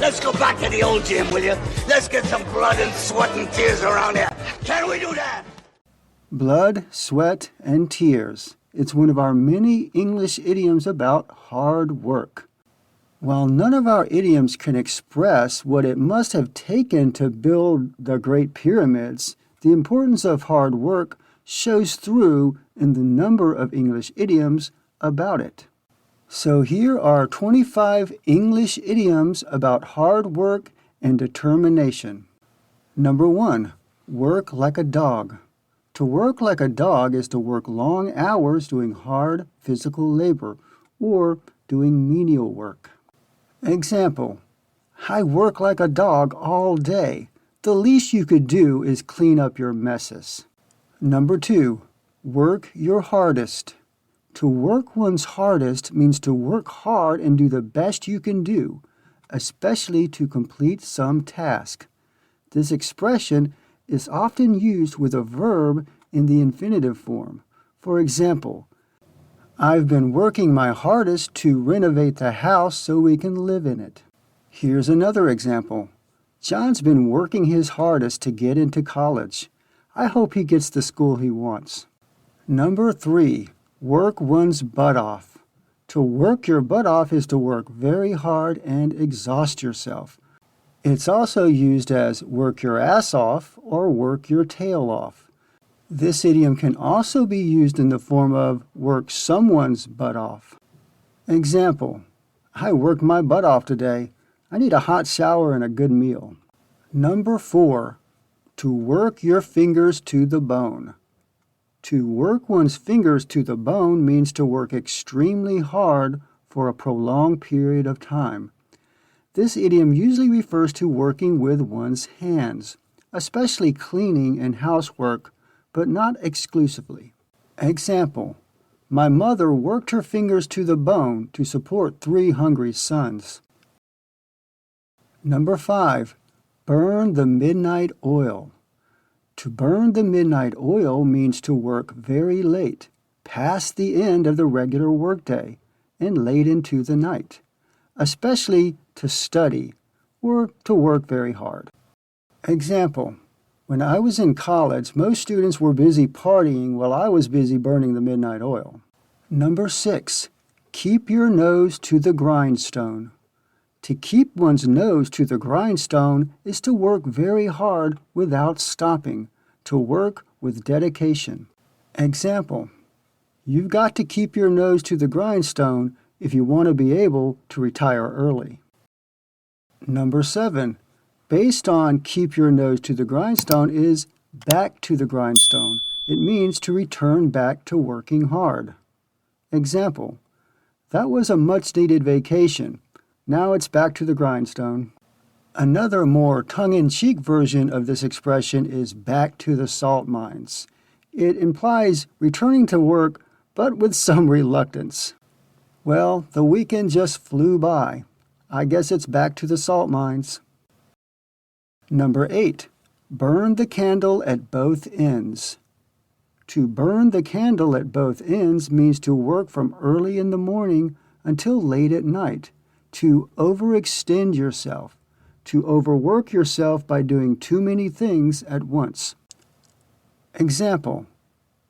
Let's go back to the old gym, will you? Let's get some blood and sweat and tears around here. Can we do that? Blood, sweat, and tears. It's one of our many English idioms about hard work. While none of our idioms can express what it must have taken to build the Great Pyramids, the importance of hard work shows through in the number of English idioms about it. So here are 25 English idioms about hard work and determination. Number 1, work like a dog. To work like a dog is to work long hours doing hard physical labor or doing menial work. Example, I work like a dog all day. The least you could do is clean up your messes. Number 2, work your hardest. To work one's hardest means to work hard and do the best you can do, especially to complete some task. This expression is often used with a verb in the infinitive form. For example, I've been working my hardest to renovate the house so we can live in it. Here's another example. John's been working his hardest to get into college. I hope he gets the school he wants. Number 3, work one's butt off. To work your butt off is to work very hard and exhaust yourself. It's also used as work your ass off or work your tail off. This idiom can also be used in the form of work someone's butt off. Example, I worked my butt off today. I need a hot shower and a good meal. Number 4, to work your fingers to the bone. To work one's fingers to the bone means to work extremely hard for a prolonged period of time. This idiom usually refers to working with one's hands, especially cleaning and housework, but not exclusively. Example, my mother worked her fingers to the bone to support 3 hungry sons. Number 5, burn the midnight oil. To burn the midnight oil means to work very late, past the end of the regular workday, and late into the night, especially to study or to work very hard. Example, when I was in college, most students were busy partying while I was busy burning the midnight oil. Number 6, keep your nose to the grindstone. To keep one's nose to the grindstone is to work very hard without stopping, to work with dedication. Example, you've got to keep your nose to the grindstone if you want to be able to retire early. Number 7, based on keep your nose to the grindstone is back to the grindstone. It means to return back to working hard. Example, that was a much-needed vacation. Now it's back to the grindstone. Another more tongue-in-cheek version of this expression is back to the salt mines. It implies returning to work, but with some reluctance. Well, the weekend just flew by. I guess it's back to the salt mines. Number 8, burn the candle at both ends. To burn the candle at both ends means to work from early in the morning until late at night, to overextend yourself, to overwork yourself by doing too many things at once. Example,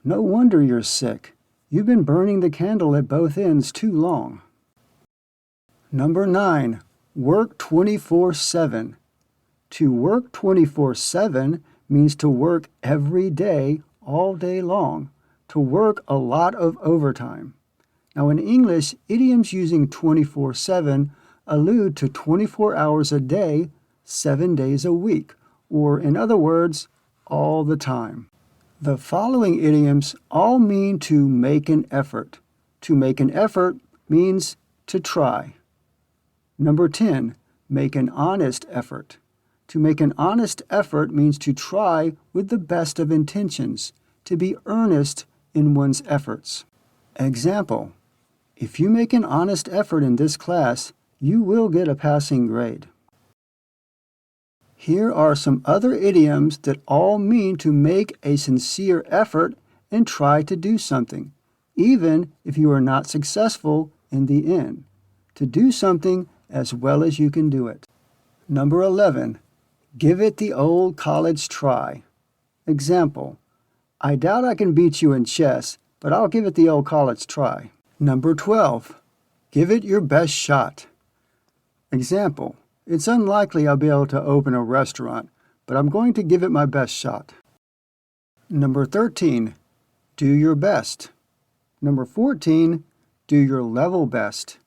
no wonder you're sick. You've been burning the candle at both ends too long. Number 9, work 24/7. To work 24/7 means to work every day, all day long, to work a lot of overtime. Now in English, idioms using 24/7 allude to 24 hours a day, 7 days a week, or in other words, all the time. The following idioms all mean to make an effort. To make an effort means to try. Number 10, make an honest effort. To make an honest effort means to try with the best of intentions, to be earnest in one's efforts. Example, if you make an honest effort in this class, you will get a passing grade. Here are some other idioms that all mean to make a sincere effort and try to do something, even if you are not successful in the end, to do something as well as you can do it. Number 11. Give it the old college try. Example, I doubt I can beat you in chess, but I'll give it the old college try. Number 12. Give it your best shot. Example, it's unlikely I'll be able to open a restaurant, but I'm going to give it my best shot. Number 13. Do your best. Number 14. Do your level best.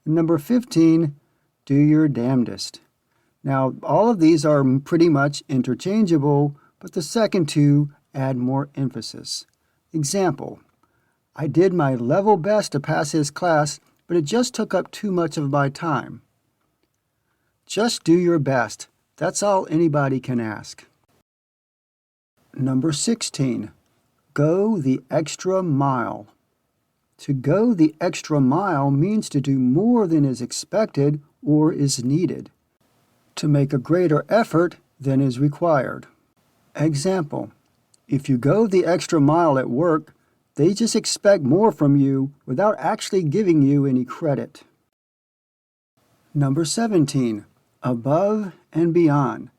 And number 15. Do your damnedest. Now, all of these are pretty much interchangeable, but the second two add more emphasis. Example, I did my level best to pass his class, but it just took up too much of my time. Just do your best. That's all anybody can ask. Number 16. Go the extra mile. To go the extra mile means to do more than is expected or is needed. To make a greater effort than is required. Example, if you go the extra mile at work, they just expect more from you without actually giving you any credit. Number 17. Above and beyond.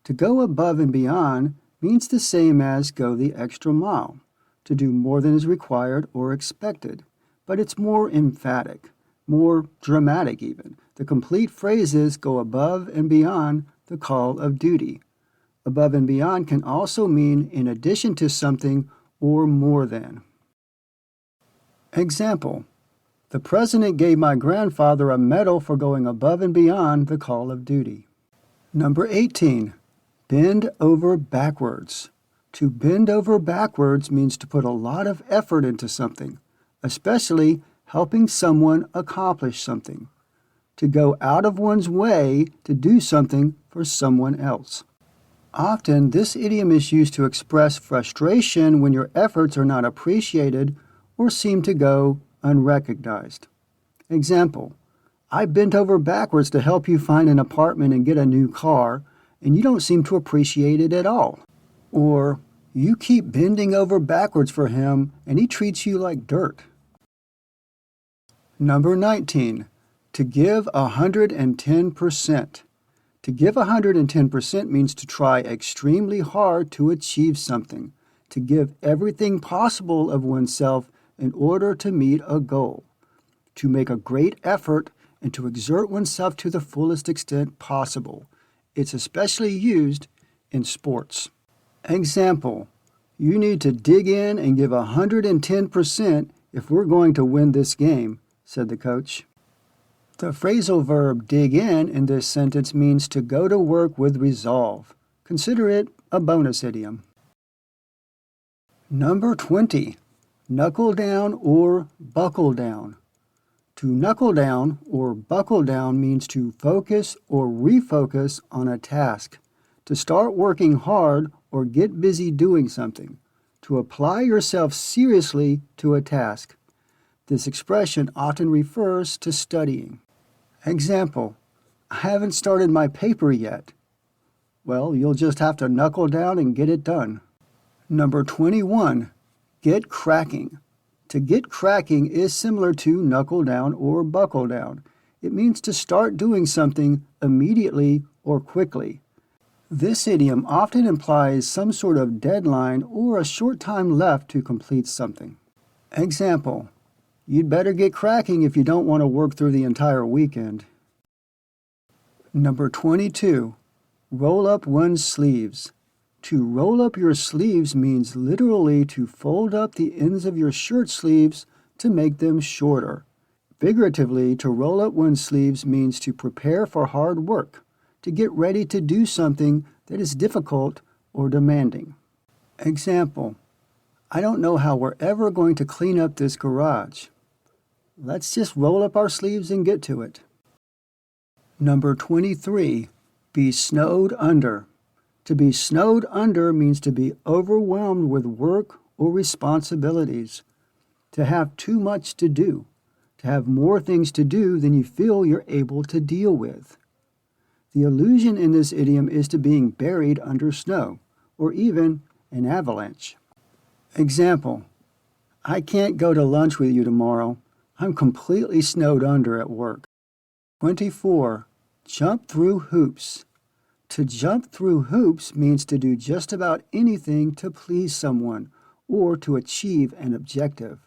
To go above and beyond means the same as go the extra mile, to do more than is required or expected, but it's more emphatic, more dramatic even. The complete phrases go above and beyond the call of duty. Above and beyond can also mean in addition to something or more than. Example, the president gave my grandfather a medal for going above and beyond the call of duty. Number 18. Bend over backwards. To bend over backwards means to put a lot of effort into something, especially helping someone accomplish something. To go out of one's way to do something for someone else. Often, this idiom is used to express frustration when your efforts are not appreciated or seem to go unrecognized. Example, I bent over backwards to help you find an apartment and get a new car, and you don't seem to appreciate it at all. Or, you keep bending over backwards for him, and he treats you like dirt. Number 19. To give 110%. To give 110% means to try extremely hard to achieve something, to give everything possible of oneself in order to meet a goal, to make a great effort and to exert oneself to the fullest extent possible. It's especially used in sports. Example, you need to dig in and give 110% if we're going to win this game, said the coach. The phrasal verb dig in this sentence means to go to work with resolve. Consider it a bonus idiom. Number 20. Knuckle down or buckle down. To knuckle down or buckle down means to focus or refocus on a task, to start working hard or get busy doing something, to apply yourself seriously to a task. This expression often refers to studying. Example, I haven't started my paper yet. Well, you'll just have to knuckle down and get it done. Number 21. Get cracking. To get cracking is similar to knuckle down or buckle down. It means to start doing something immediately or quickly. This idiom often implies some sort of deadline or a short time left to complete something. Example, you'd better get cracking if you don't want to work through the entire weekend. Number 22. Roll up one's sleeves. To roll up your sleeves means literally to fold up the ends of your shirt sleeves to make them shorter. Figuratively, to roll up one's sleeves means to prepare for hard work, to get ready to do something that is difficult or demanding. Example, I don't know how we're ever going to clean up this garage. Let's just roll up our sleeves and get to it. Number 23. Be snowed under. To be snowed under means to be overwhelmed with work or responsibilities, to have too much to do, to have more things to do than you feel you're able to deal with. The allusion in this idiom is to being buried under snow, or even an avalanche. Example, I can't go to lunch with you tomorrow. I'm completely snowed under at work. 24. Jump through hoops. To jump through hoops means to do just about anything to please someone or to achieve an objective.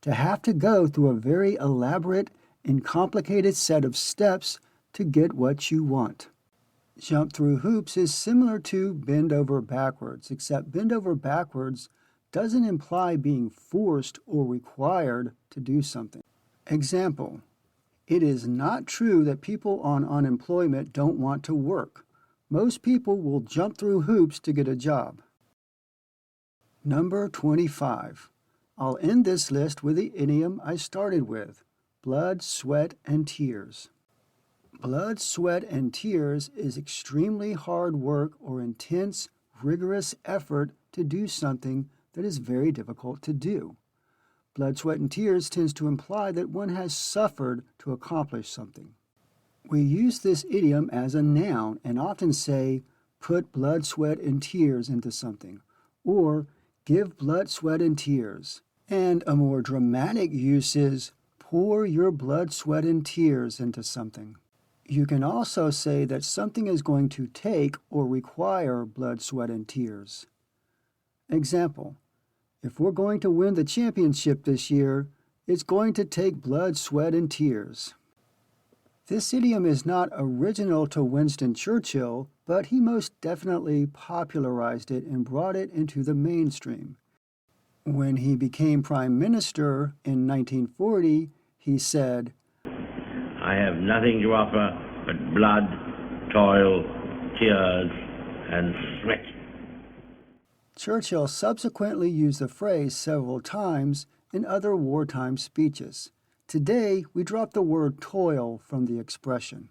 To have to go through a very elaborate and complicated set of steps to get what you want. Jump through hoops is similar to bend over backwards, except bend over backwards doesn't imply being forced or required to do something. Example, it is not true that people on unemployment don't want to work. Most people will jump through hoops to get a job. Number 25. I'll end this list with the idiom I started with, blood, sweat, and tears. Blood, sweat, and tears is extremely hard work or intense, rigorous effort to do something that is very difficult to do. Blood, sweat, and tears tends to imply that one has suffered to accomplish something. We use this idiom as a noun and often say, put blood, sweat, and tears into something, or give blood, sweat, and tears. And a more dramatic use is, pour your blood, sweat, and tears into something. You can also say that something is going to take or require blood, sweat, and tears. Example, if we're going to win the championship this year, it's going to take blood, sweat, and tears. This idiom is not original to Winston Churchill, but he most definitely popularized it and brought it into the mainstream. When he became Prime Minister in 1940, he said, I have nothing to offer but blood, toil, tears, and sweat. Churchill subsequently used the phrase several times in other wartime speeches. Today, we drop the word toil from the expression.